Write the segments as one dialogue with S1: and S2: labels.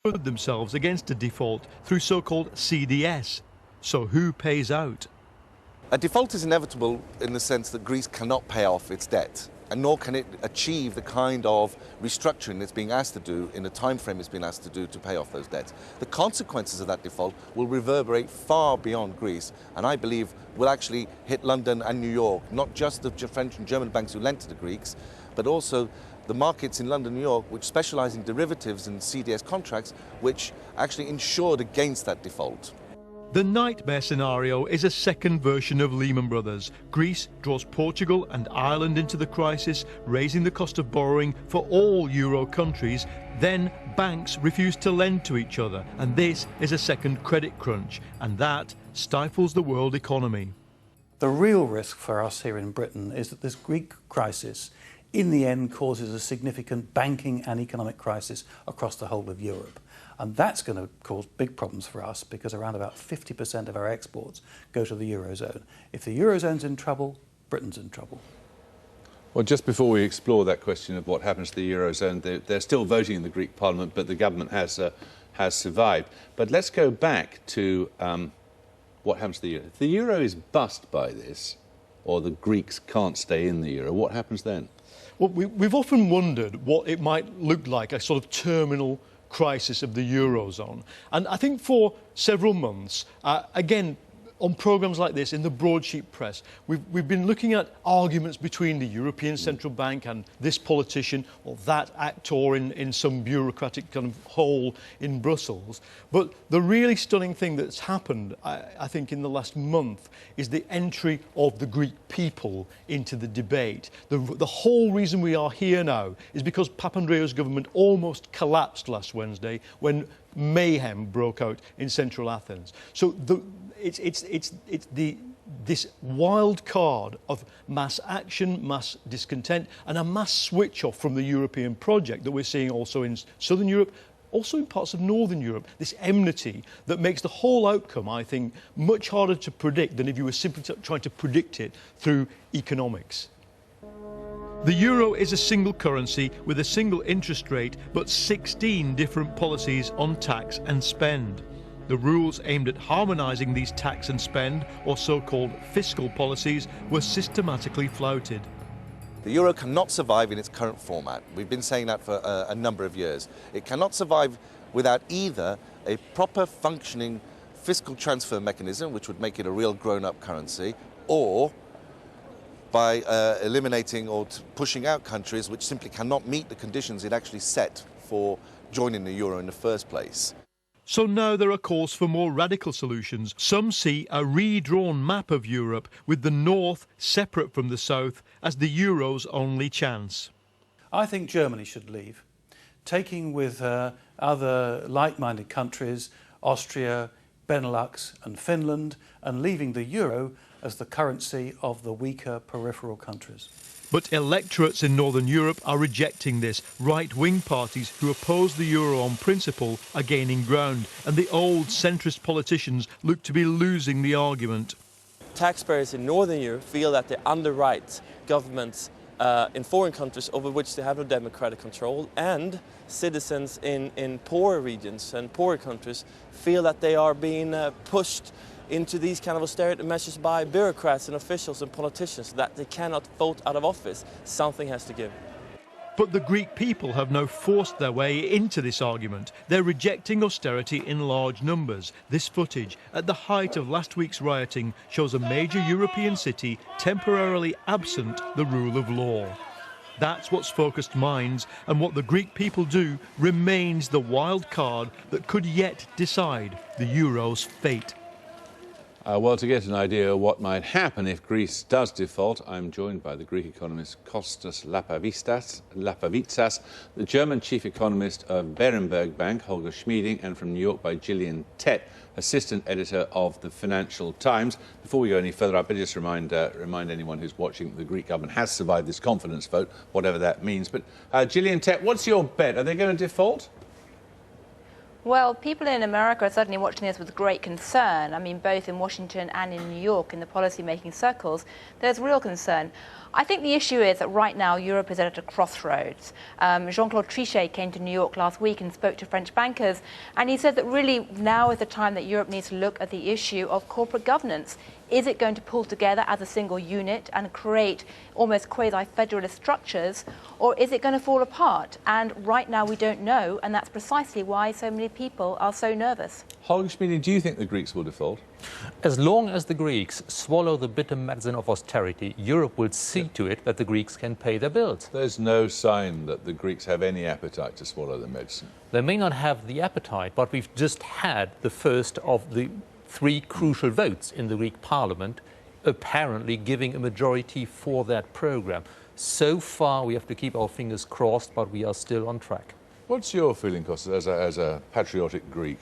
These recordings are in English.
S1: themselves against a default through so-called CDS. So who pays out?
S2: A default is inevitable in the sense that Greece cannot pay off its debt, and nor can it achieve the kind of restructuring it's being asked to do in the time frame it's been asked to do to pay off those debts. The consequences of that default will reverberate far beyond Greece, and I believe will actually hit London and New York, not just the French and German banks who lent to the Greeks, but also the markets in London and New York which specialise in derivatives and CDS contracts which actually insured against that default.
S1: The nightmare scenario is a second version of Lehman Brothers. Greece draws Portugal and Ireland into the crisis, raising the cost of borrowing for all Euro countries. Then banks refuse to lend to each other, and this is a second credit crunch, and that stifles the world economy.
S3: The real risk for us here in Britain is that this Greek crisis in the end causes a significant banking and economic crisis across the whole of Europe. And that's going to cause big problems for us because around about 50% of our exports go to the Eurozone. If the Eurozone's in trouble, Britain's in trouble.
S4: Well, just before we explore that question of what happens to the Eurozone, they're still voting in the Greek Parliament, but the government has survived. But let's go back to what happens to the Euro. If the Euro is bust by this, or the Greeks can't stay in the Euro, what happens then?
S1: Well, we've often wondered what it might look like, a sort of terminal crisis of the Eurozone. And I think for several months, again, on programmes like this, in the broadsheet press, we've been looking at arguments between the European Central Bank and this politician or that actor in some bureaucratic kind of hole in Brussels. But the really stunning thing that's happened, I think, in the last month is the entry of the Greek people into the debate. The whole reason we are here now is because Papandreou's government almost collapsed last Wednesday when mayhem broke out in central Athens. So this wild card of mass action, mass discontent, and a mass switch off from the European project that we're seeing also in Southern Europe, also in parts of Northern Europe. This enmity that makes the whole outcome, I think, much harder to predict than if you were simply trying to predict it through economics. The euro is a single currency with a single interest rate, but 16 different policies on tax and spend. The rules aimed at harmonising these tax and spend, or so-called fiscal policies, were systematically flouted.
S2: The euro cannot survive in its current format. We've been saying that for a number of years. It cannot survive without either a proper functioning fiscal transfer mechanism, which would make it a real grown-up currency, or by eliminating or pushing out countries which simply cannot meet the conditions it actually set for joining the euro in the first place.
S1: So now there are calls for more radical solutions. Some see a redrawn map of Europe with the north separate from the south as the euro's only chance.
S3: I think Germany should leave, taking with other like-minded countries, Austria, Benelux and Finland, and leaving the euro as the currency of the weaker peripheral countries.
S1: But electorates in Northern Europe are rejecting this. Right-wing parties who oppose the euro on principle are gaining ground, and the old centrist politicians look to be losing the argument.
S5: Taxpayers in Northern Europe feel that they underwrite governments in foreign countries over which they have no democratic control, and citizens in poorer regions and poorer countries feel that they are being pushed into these kind of austerity measures by bureaucrats and officials and politicians, that they cannot vote out of office. Something has to give.
S1: But the Greek people have now forced their way into this argument. They're rejecting austerity in large numbers. This footage, at the height of last week's rioting, shows a major European city temporarily absent the rule of law. That's what's focused minds, and what the Greek people do remains the wild card that could yet decide the euro's fate.
S4: Well, to get an idea of what might happen if Greece does default, I'm joined by the Greek economist Kostas Lapavitsas, the German chief economist of Berenberg Bank, Holger Schmieding, and from New York by Gillian Tett, assistant editor of the Financial Times. Before we go any further, I better just remind anyone who's watching the Greek government has survived this confidence vote, whatever that means. But Gillian Tett, what's your bet? Are they going to default?
S6: Well, people in America are certainly watching this with great concern. I mean, both in Washington and in New York, in the policy-making circles, there's real concern. I think the issue is that right now Europe is at a crossroads. Jean-Claude Trichet came to New York last week and spoke to French bankers, and he said that really now is the time that Europe needs to look at the issue of corporate governance. Is it going to pull together as a single unit and create almost quasi-federalist structures, or is it going to fall apart? And right now we don't know, and that's precisely why so many people are so nervous.
S4: Holger Schmidt, do you think the Greeks will default?
S7: As long as the Greeks swallow the bitter medicine of austerity, Europe will see to it that the Greeks can pay their bills.
S4: There's no sign that the Greeks have any appetite to swallow the medicine.
S7: They may not have the appetite, but we've just had the first of the 3 crucial votes in the Greek parliament, apparently giving a majority for that programme. So far, we have to keep our fingers crossed, but we are still on track.
S4: What's your feeling, Kostas, as a patriotic Greek?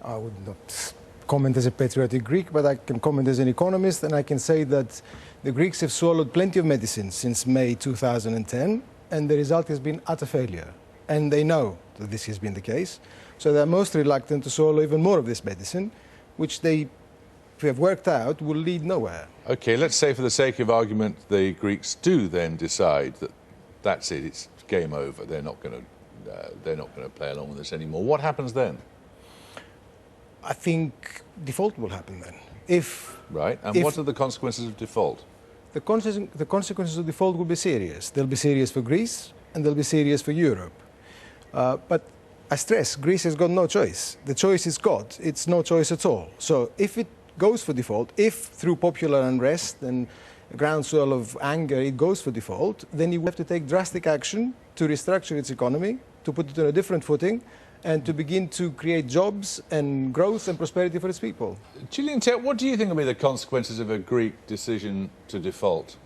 S8: I would not comment as a patriotic Greek, but I can comment as an economist, and I can say that the Greeks have swallowed plenty of medicine since May 2010, and the result has been utter failure. And they know that this has been the case, so they're most reluctant to swallow even more of this medicine, which they have worked out will lead nowhere.
S4: OK, let's say for the sake of argument the Greeks do then decide that that's it, it's game over, they're not going to play along with this anymore. What happens then?
S8: I think default will happen then.
S4: Right, and what are the consequences of default?
S8: The consequences of default will be serious. They'll be serious for Greece and they'll be serious for Europe. But I stress, Greece has got no choice. The choice is God. It's no choice at all. So if it goes for default, if through popular unrest and a groundswell of anger it goes for default, then you have to take drastic action to restructure its economy, to put it on a different footing, and to begin to create jobs and growth and prosperity for its people.
S4: Gillian Tett, what do you think will be the consequences of a Greek decision to default?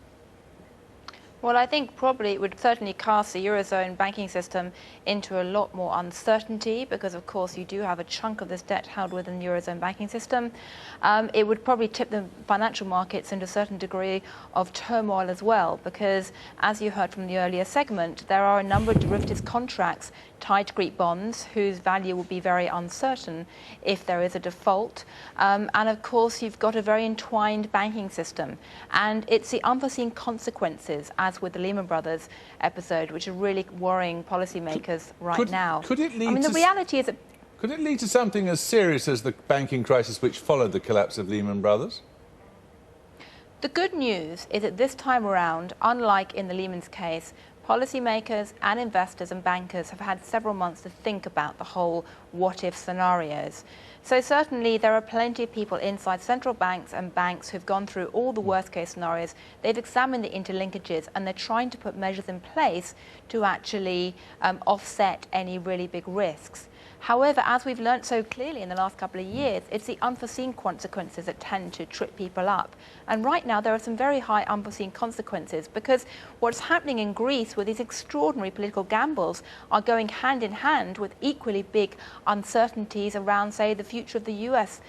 S6: Well, I think probably it would certainly cast the Eurozone banking system into a lot more uncertainty because, of course, you do have a chunk of this debt held within the Eurozone banking system. It would probably tip the financial markets into a certain degree of turmoil as well because, as you heard from the earlier segment, there are a number of derivatives contracts tied to Greek bonds whose value will be very uncertain if there is a default. And, of course, you've got a very entwined banking system. And it's the unforeseen consequences, as with the Lehman Brothers episode, which are really worrying policymakers right now.
S4: Could it lead
S6: I mean, the reality is that...
S4: Could it lead to something as serious as the banking crisis which followed the collapse of Lehman Brothers?
S6: The good news is that this time around, unlike in the Lehman's case, policymakers and investors and bankers have had several months to think about the whole what-if scenarios. So certainly there are plenty of people inside central banks and banks who've gone through all the worst-case scenarios. They've examined the interlinkages and they're trying to put measures in place to actually offset any really big risks. However, as we've learnt so clearly in the last couple of years, it's the unforeseen consequences that tend to trip people up. And right now there are some very high unforeseen consequences because what's happening in Greece with these extraordinary political gambles are going hand in hand with equally big uncertainties around, say, the future of the US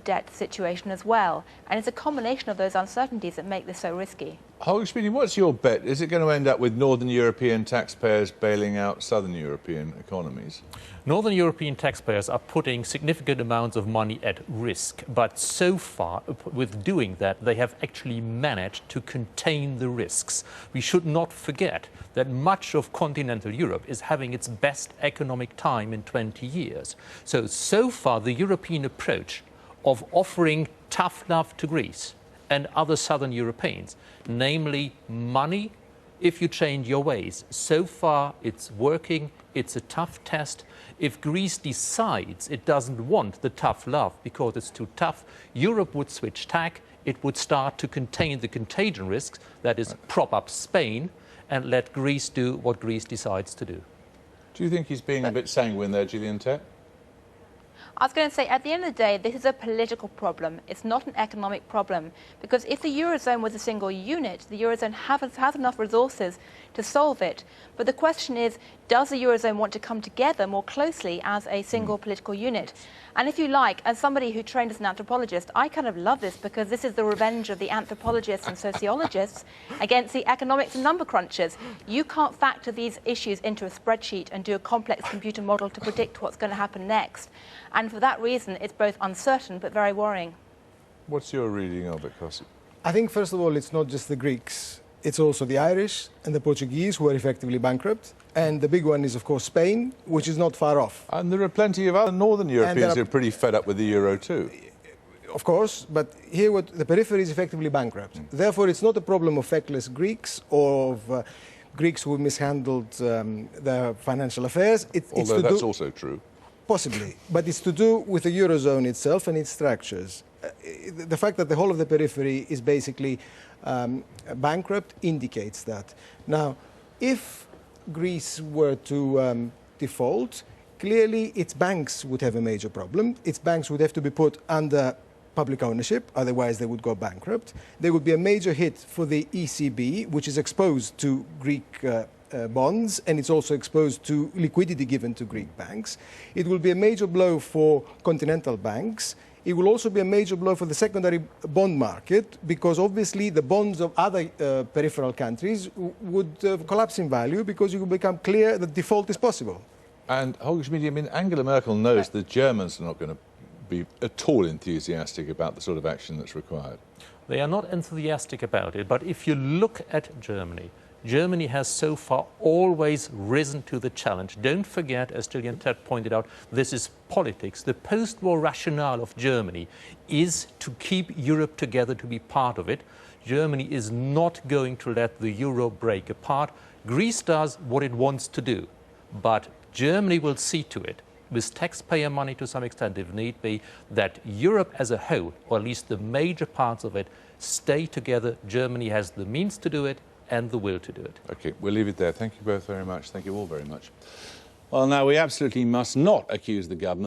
S6: debt situation as well. And it's a combination of those uncertainties that make this so risky.
S4: Holger Schmidt, what's your bet? Is it going to end up with Northern European taxpayers bailing out Southern European economies?
S7: Northern European taxpayers are putting significant amounts of money at risk, but so far, with doing that, they have actually managed to contain the risks. We should not forget that much of continental Europe is having its best economic time in 20 years. So far, the European approach of offering tough love to Greece and other southern Europeans, namely money if you change your ways. So far, it's working. It's a tough test. If Greece decides it doesn't want the tough love because it's too tough, Europe would switch tack. It would start to contain the contagion risks, that is, prop up Spain and let Greece do what Greece decides to do.
S4: Do you think he's being a bit sanguine there, Gillian Tett?
S6: I was going to say, at the end of the day, this is a political problem. It's not an economic problem. Because if the Eurozone was a single unit, the Eurozone has enough resources to solve it. But the question is, does the Eurozone want to come together more closely as a single political unit? And if you like, as somebody who trained as an anthropologist, I kind of love this because this is the revenge of the anthropologists and sociologists against the economics and number crunchers. You can't factor these issues into a spreadsheet and do a complex computer model to predict what's going to happen next. And for that reason, it's both uncertain but very worrying.
S4: What's your reading of it, Kossi?
S8: I think, first of all, it's not just the Greeks. It's also the Irish and the Portuguese who are effectively bankrupt. And the big one is, of course, Spain, which is not far off.
S4: And there are plenty of other northern Europeans who are pretty fed up with the euro too.
S8: Of course, but here the periphery is effectively bankrupt. Therefore, it's not a problem of feckless Greeks or of Greeks who mishandled their financial affairs.
S4: Although that's also true.
S8: Possibly, but it's to do with the Eurozone itself and its structures. The fact that the whole of the periphery is basically bankrupt indicates that. Now, if Greece were to default, clearly its banks would have a major problem. Its banks would have to be put under public ownership, otherwise they would go bankrupt. There would be a major hit for the ECB, which is exposed to Greek bonds, and it's also exposed to liquidity given to Greek banks. It will be a major blow for continental banks. It will also be a major blow for the secondary bond market, because obviously the bonds of other peripheral countries would collapse in value, because it will become clear that default is possible.
S4: And Holger Schmidt, I mean, Angela Merkel knows the Germans are not going to be at all enthusiastic about the sort of action that's required.
S7: They are not enthusiastic about it, but if you look at Germany, Germany has so far always risen to the challenge. Don't forget, as Gillian Tett pointed out, this is politics. The post-war rationale of Germany is to keep Europe together, to be part of it. Germany is not going to let the euro break apart. Greece does what it wants to do, but Germany will see to it, with taxpayer money to some extent if need be, that Europe as a whole, or at least the major parts of it, stay together. Germany has the means to do it and the will to do it.
S4: OK, we'll leave it there. Thank you both very much. Thank you all very much. Well, now, we absolutely must not accuse the government